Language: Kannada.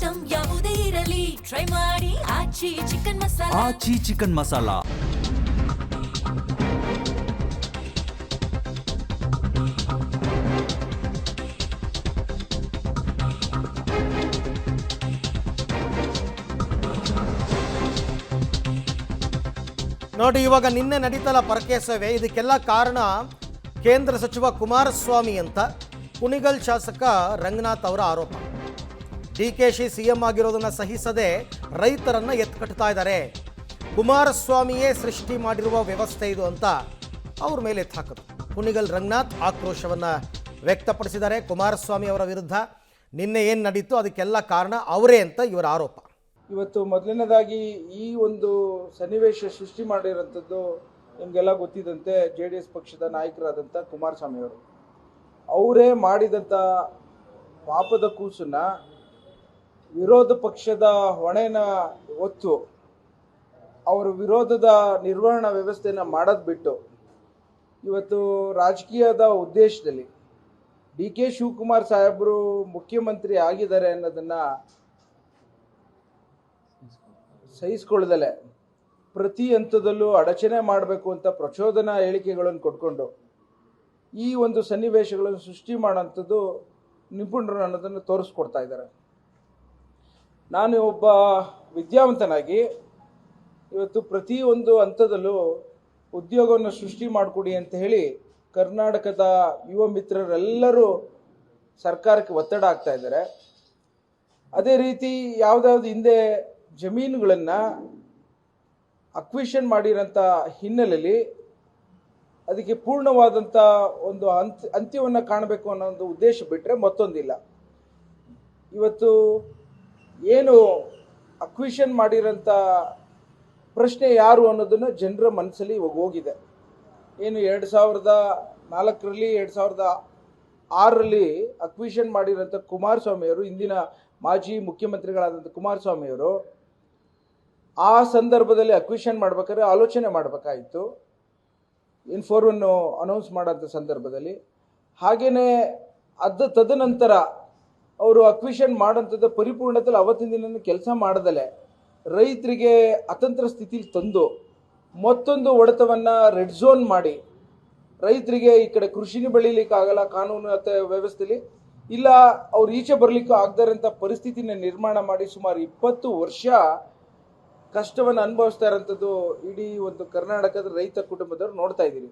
ಐಟಂ ಯಾವುದೇ ಇರಲಿ ಟ್ರೈ ಮಾಡಿ ಆಚಿ ಚಿಕನ್ ಮಸಾಲಾ. ಆಚಿ ಚಿಕನ್ ಮಸಾಲಾ. ನೋಡಿ, ಇವಾಗ ನಿನ್ನೆ ನಡೀತಲ್ಲ ಪರಕೆ ಸೇವೆ, ಇದಕ್ಕೆಲ್ಲ ಕಾರಣ ಕೇಂದ್ರ ಸಚಿವ ಕುಮಾರಸ್ವಾಮಿ ಅಂತ ಕುಣಿಗಲ್ ಶಾಸಕ ರಂಗನಾಥ್ ಅವರ ಆರೋಪ. ಡಿಕೆಶಿ ಸಿಎಂ ಆಗಿರೋದನ್ನು ಸಹಿಸದೆ ರೈತರನ್ನ ಎತ್ಕಟ್ತಾ ಇದ್ದಾರೆ. ಕುಮಾರಸ್ವಾಮಿಯೇ ಸೃಷ್ಟಿ ಮಾಡಿರುವ ವ್ಯವಸ್ಥೆ ಇದು ಅಂತ ಅವ್ರ ಮೇಲೆ ಎತ್ತು ಹಾಕಿದ್ರು. ಕುಣಿಗಲ್ ರಂಗನಾಥ್ ಆಕ್ರೋಶವನ್ನು ವ್ಯಕ್ತಪಡಿಸಿದ್ದಾರೆ ಕುಮಾರಸ್ವಾಮಿ ಅವರ ವಿರುದ್ಧ. ನಿನ್ನೆ ಏನು ನಡೀತು ಅದಕ್ಕೆಲ್ಲ ಕಾರಣ ಅವರೇ ಅಂತ ಇವರ ಆರೋಪ. ಇವತ್ತು ಮೊದಲನೇದಾಗಿ ಈ ಒಂದು ಸನ್ನಿವೇಶ ಸೃಷ್ಟಿ ಮಾಡಿರೋಂಥದ್ದು ನಿಮಗೆಲ್ಲ ಗೊತ್ತಿದ್ದಂತೆ JDS ಪಕ್ಷದ ನಾಯಕರಾದಂಥ ಕುಮಾರಸ್ವಾಮಿ ಅವರು ಅವರೇ ಮಾಡಿದಂಥ ಪಾಪದ ಕೂಸನ್ನು ವಿರೋಧ ಪಕ್ಷದ ಹೊಣೆನ ಹೊತ್ತು ಅವರ ವಿರೋಧದ ನಿರ್ವಹಣಾ ವ್ಯವಸ್ಥೆಯನ್ನು ಮಾಡೋದು ಬಿಟ್ಟು ಇವತ್ತು ರಾಜಕೀಯದ ಉದ್ದೇಶದಲ್ಲಿ DK ಶಿವಕುಮಾರ್ ಸಾಹೇಬರು ಮುಖ್ಯಮಂತ್ರಿ ಆಗಿದ್ದಾರೆ ಅನ್ನೋದನ್ನು ಸಹಿಸಿಕೊಳ್ಳದಲೆ ಪ್ರತಿ ಹಂತದಲ್ಲೂ ಅಡಚಣೆ ಮಾಡಬೇಕು ಅಂತ ಪ್ರಚೋದನಾ ಹೇಳಿಕೆಗಳನ್ನು ಕೊಟ್ಕೊಂಡು ಈ ಒಂದು ಸನ್ನಿವೇಶಗಳನ್ನು ಸೃಷ್ಟಿ ಮಾಡೋಂಥದ್ದು ನಿಪುಣರು ಅನ್ನೋದನ್ನು ತೋರಿಸ್ಕೊಡ್ತಾ ಇದ್ದಾರೆ. ನಾನು ಒಬ್ಬ ವಿದ್ಯಾವಂತನಾಗಿ ಇವತ್ತು ಪ್ರತಿಯೊಂದು ಹಂತದಲ್ಲೂ ಉದ್ಯೋಗವನ್ನು ಸೃಷ್ಟಿ ಮಾಡಿಕೊಡಿ ಅಂತ ಹೇಳಿ ಕರ್ನಾಟಕದ ಯುವ ಮಿತ್ರರೆಲ್ಲರೂ ಸರ್ಕಾರಕ್ಕೆ ಒತ್ತಡ ಆಗ್ತಾ ಇದ್ದಾರೆ. ಅದೇ ರೀತಿ ಯಾವುದಾದ್ರು ಹಿಂದೆ ಜಮೀನುಗಳನ್ನು ಅಕ್ವಿಷನ್ ಮಾಡಿರೋಂಥ ಹಿನ್ನೆಲೆಯಲ್ಲಿ ಅದಕ್ಕೆ ಪೂರ್ಣವಾದಂಥ ಒಂದು ಅಂತ್ಯವನ್ನು ಕಾಣಬೇಕು ಅನ್ನೋ ಒಂದು ಉದ್ದೇಶ ಬಿಟ್ಟರೆ ಮತ್ತೊಂದಿಲ್ಲ. ಇವತ್ತು ಏನು ಅಕ್ವಿಷನ್ ಮಾಡಿರೋಂಥ ಪ್ರಶ್ನೆ ಯಾರು ಅನ್ನೋದನ್ನು ಜನರ ಮನಸ್ಸಲ್ಲಿ ಇವಾಗ ಹೋಗಿದೆ. ಏನು 2004ರಲ್ಲಿ 2006ರಲ್ಲಿ ಅಕ್ವಿಷನ್ ಮಾಡಿರೋಂಥ ಕುಮಾರಸ್ವಾಮಿಯವರು, ಇಂದಿನ ಮಾಜಿ ಮುಖ್ಯಮಂತ್ರಿಗಳಾದಂಥ ಕುಮಾರಸ್ವಾಮಿಯವರು ಆ ಸಂದರ್ಭದಲ್ಲಿ ಅಕ್ವಿಷನ್ ಮಾಡ್ಬೇಕಾದ್ರೆ ಆಲೋಚನೆ ಮಾಡಬೇಕಾಯಿತು ಇನ್ಫೋರ್ವನ್ನು ಅನೌನ್ಸ್ ಮಾಡೋಂಥ ಸಂದರ್ಭದಲ್ಲಿ. ಹಾಗೆಯೇ ತದನಂತರ ಅವರು ಅಕ್ವಿಷನ್ ಮಾಡೋಂಥದ್ದು ಪರಿಪೂರ್ಣದಲ್ಲಿ ಅವತ್ತಿನ ದಿನ ಕೆಲಸ ಮಾಡದಲೆ ರೈತರಿಗೆ ಅತಂತ್ರ ಸ್ಥಿತಿಲಿ ತಂದು ಮತ್ತೊಂದು ಹೊಡೆತವನ್ನು ರೆಡ್ ಝೋನ್ ಮಾಡಿ ರೈತರಿಗೆ ಈ ಕಡೆ ಕೃಷಿನ ಬೆಳೀಲಿಕ್ಕಾಗಲ್ಲ ಕಾನೂನು ವ್ಯವಸ್ಥೆಯಲ್ಲಿ, ಇಲ್ಲ ಅವ್ರು ಈಚೆ ಬರಲಿಕ್ಕೂ ಆಗದಾರಂಥ ಪರಿಸ್ಥಿತಿನ ನಿರ್ಮಾಣ ಮಾಡಿ ಸುಮಾರು 20 ವರ್ಷ ಕಷ್ಟವನ್ನು ಅನುಭವಿಸ್ತಾ ಇರೋಂಥದ್ದು ಇಡೀ ಒಂದು ಕರ್ನಾಟಕದ ರೈತ ಕುಟುಂಬದವ್ರು ನೋಡ್ತಾ ಇದ್ದೀರಿ.